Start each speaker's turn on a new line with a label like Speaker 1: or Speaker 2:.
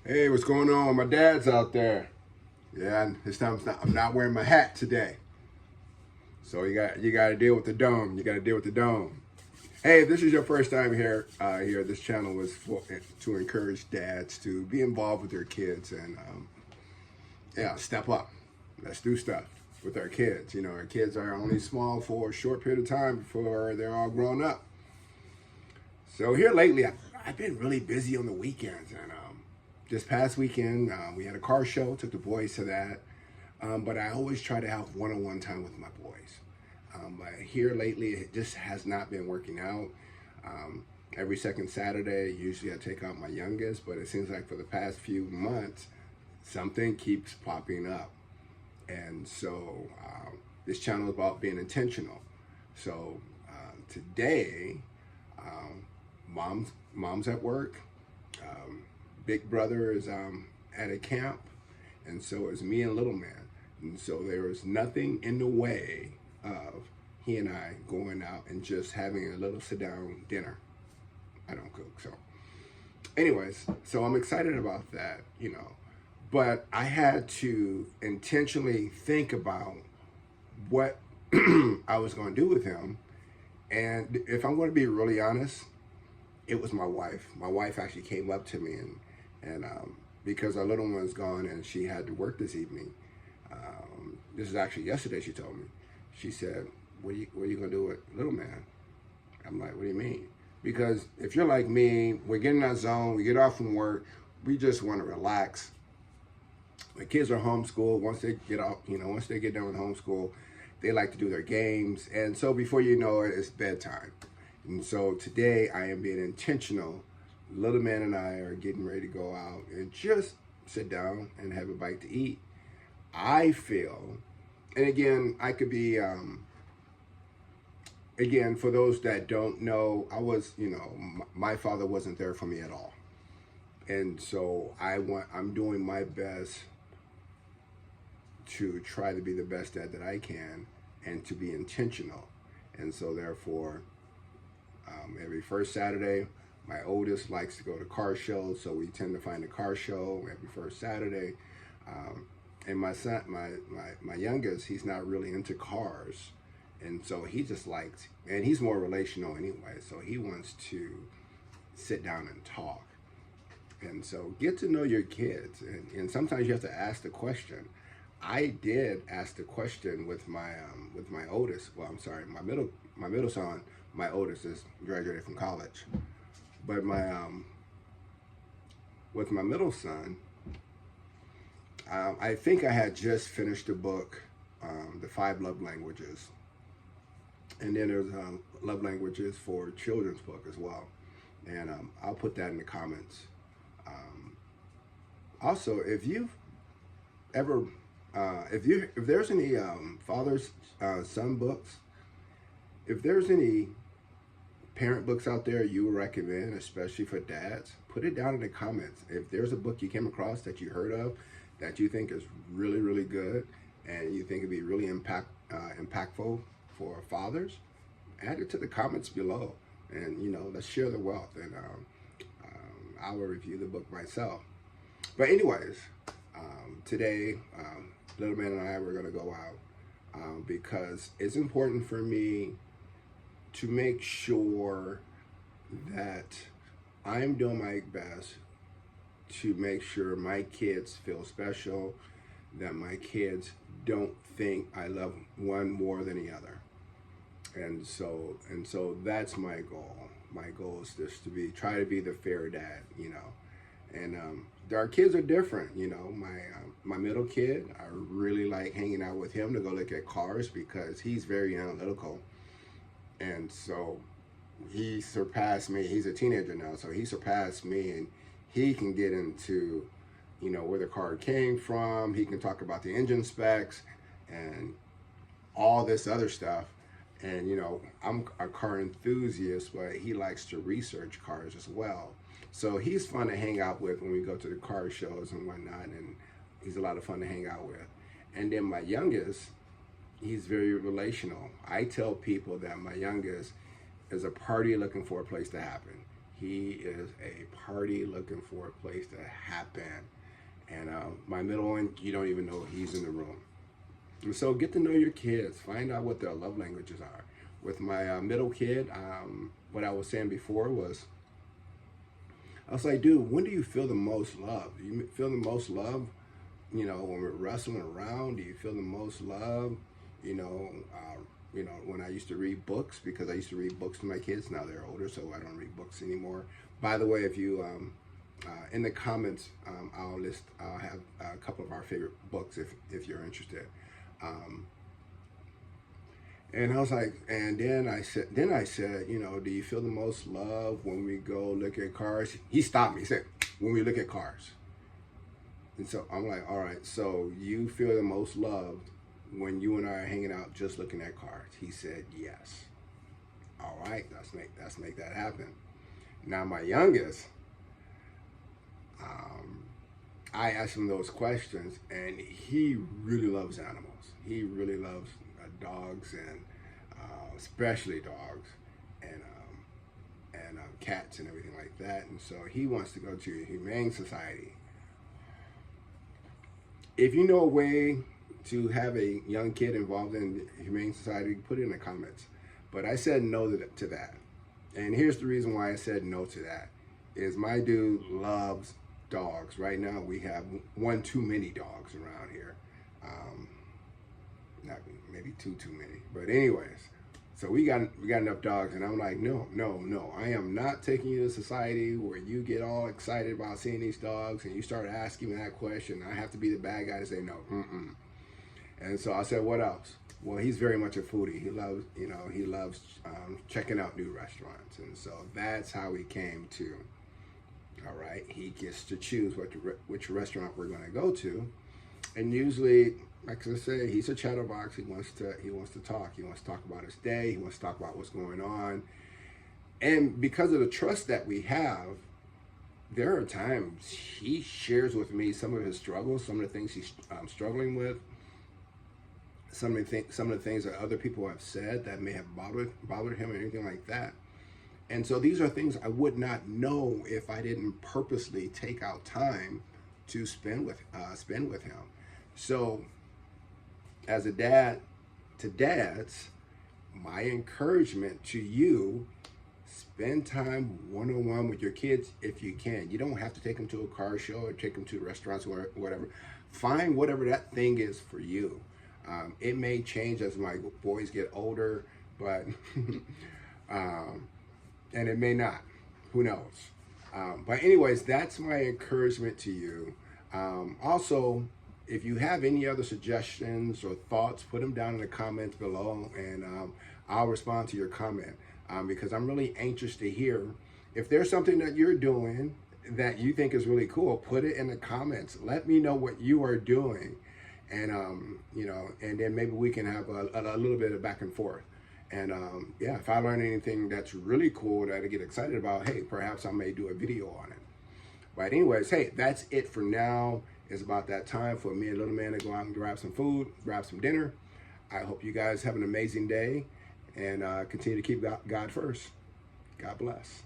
Speaker 1: Hey, what's going on? My dad's out there. Yeah, and this time I'm not wearing my hat today. So you got to deal with the dome. You got to deal with the dome. Hey, if this is your first time here, this channel was to encourage dads to be involved with their kids and yeah, step up. Let's do stuff with our kids. You know, our kids are only small for a short period of time before they're all grown up. So here lately, I've been really busy on the weekends, and this past weekend we had a car show. Took the boys to that, but I always try to have one-on-one time with my boys. But here lately, it just has not been working out. Every second Saturday, usually I take out my youngest, but it seems like for the past few months, something keeps popping up, and so this channel is about being intentional. So today. Mom's at work. Big brother is at a camp, and so is me and little man. And so there was nothing in the way of he and I going out and just having a little sit down dinner. I don't cook, so anyways, so I'm excited about that, you know. But I had to intentionally think about what I was going to do with him. And if I'm going to be really honest, it was my wife. My wife actually came up to me and because our little one's gone and she had to work this evening. This is actually yesterday. She told me. She said, "What are you gonna do with little man?" I'm like, "What do you mean?" Because if you're like me, we're getting in our zone. We get off from work. We just want to relax. My kids are homeschooled. Once they get out, once they get done with homeschool, they like to do their games. And so before you know it, it's bedtime. And so today I am being intentional. Little man and I are getting ready to go out and just sit down and have a bite to eat. I feel, and again, I could be, again, for those that don't know, my father wasn't there for me at all. And so I'm doing my best to try to be the best dad that I can and to be intentional. And so therefore, every first Saturday, my oldest likes to go to car shows, so we tend to find a car show every first Saturday. And my son, my youngest, he's not really into cars, and so he just likes, and he's more relational anyway, so he wants to sit down and talk. And so get to know your kids, and sometimes you have to ask the question. I did ask the question with my oldest. Well, I'm sorry, my middle son. My oldest is graduated from college, but with my middle son, I think I had just finished the book, The 5 Love Languages, and then there's Love Languages for Children's book as well, and I'll put that in the comments. Also, if you've ever if there's any father's son books, if there's any parent books out there you would recommend, especially for dads, put it down in the comments. If there's a book you came across that you heard of that you think is really, really good and you think it'd be really impactful for fathers, add it to the comments below. And let's share the wealth. And I will review the book myself. But anyways, today, little man and I were going to go out because it's important for me to make sure that I'm doing my best to make sure my kids feel special, that my kids don't think I love one more than the other. And so that's my goal. My goal is just to try to be the fair dad, And our kids are different, My middle kid, I really like hanging out with him to go look at cars because he's very analytical. And so he surpassed me. He's a teenager now, so he surpassed me, and he can get into, where the car came from. He can talk about the engine specs and all this other stuff. And, I'm a car enthusiast, but he likes to research cars as well. So he's fun to hang out with when we go to the car shows and whatnot, and he's a lot of fun to hang out with. And then my youngest, he's very relational. I tell people that my youngest is a party looking for a place to happen. He is a party looking for a place to happen. And my middle one, you don't even know he's in the room. And so get to know your kids. Find out what their love languages are. With my middle kid, what I was saying before was, I was like, dude, when do you feel the most love? Do you feel the most love, you know, when we're wrestling around? Do you feel the most love, you know, when I used to read books? Because I used to read books to my kids. Now they're older, so I don't read books anymore. By the way, if you, in the comments, I'll have a couple of our favorite books if you're interested. And I was like, and then I said, you know, do you feel the most love when we go look at cars? He stopped me. He said, when we look at cars. And so I'm like, all right, so you feel the most loved when you and I are hanging out just looking at cars? He said, yes. All right, let's make that happen. Now my youngest, I asked him those questions, and he really loves animals. He really loves dogs, and especially dogs, and cats and everything like that. And so he wants to go to a humane society. If you know a way to have a young kid involved in the humane society, put it in the comments. But I said no to that. And here's the reason why I said no to that. Is my dude loves dogs. Right now we have one too many dogs around here. Not maybe two too many. But anyways, so we got enough dogs, and I'm like, no. I am not taking you to society where you get all excited about seeing these dogs and you start asking me that question. I have to be the bad guy to say no. And so I said, what else? Well, he's very much a foodie. He loves checking out new restaurants. And so that's how he came to, all right, he gets to choose which restaurant we're going to go to. And usually, like I say, he's a chatterbox. He wants to talk. He wants to talk about his day. He wants to talk about what's going on. And because of the trust that we have, there are times he shares with me some of his struggles, some of the things he's struggling with, some of the things that other people have said that may have bothered him or anything like that. And so these are things I would not know if I didn't purposely take out time to spend with him. So as a dad to dads, my encouragement to you, spend time one-on-one with your kids if you can. You don't have to take them to a car show or take them to restaurants or whatever. Find whatever that thing is for you. It may change as my boys get older, but and it may not. Who knows? But anyways, that's my encouragement to you. Also, if you have any other suggestions or thoughts, put them down in the comments below, and I'll respond to your comment, because I'm really anxious to hear if there's something that you're doing that you think is really cool. Put it in the comments. Let me know what you are doing, and and then maybe we can have a little bit of back and forth. And yeah, if I learn anything that's really cool that I get excited about, hey, perhaps I may do a video on it. But anyways, hey, that's it for now. It's about that time for me and little man to go out and grab some food, grab some dinner. I hope you guys have an amazing day, and continue to keep God first. God bless.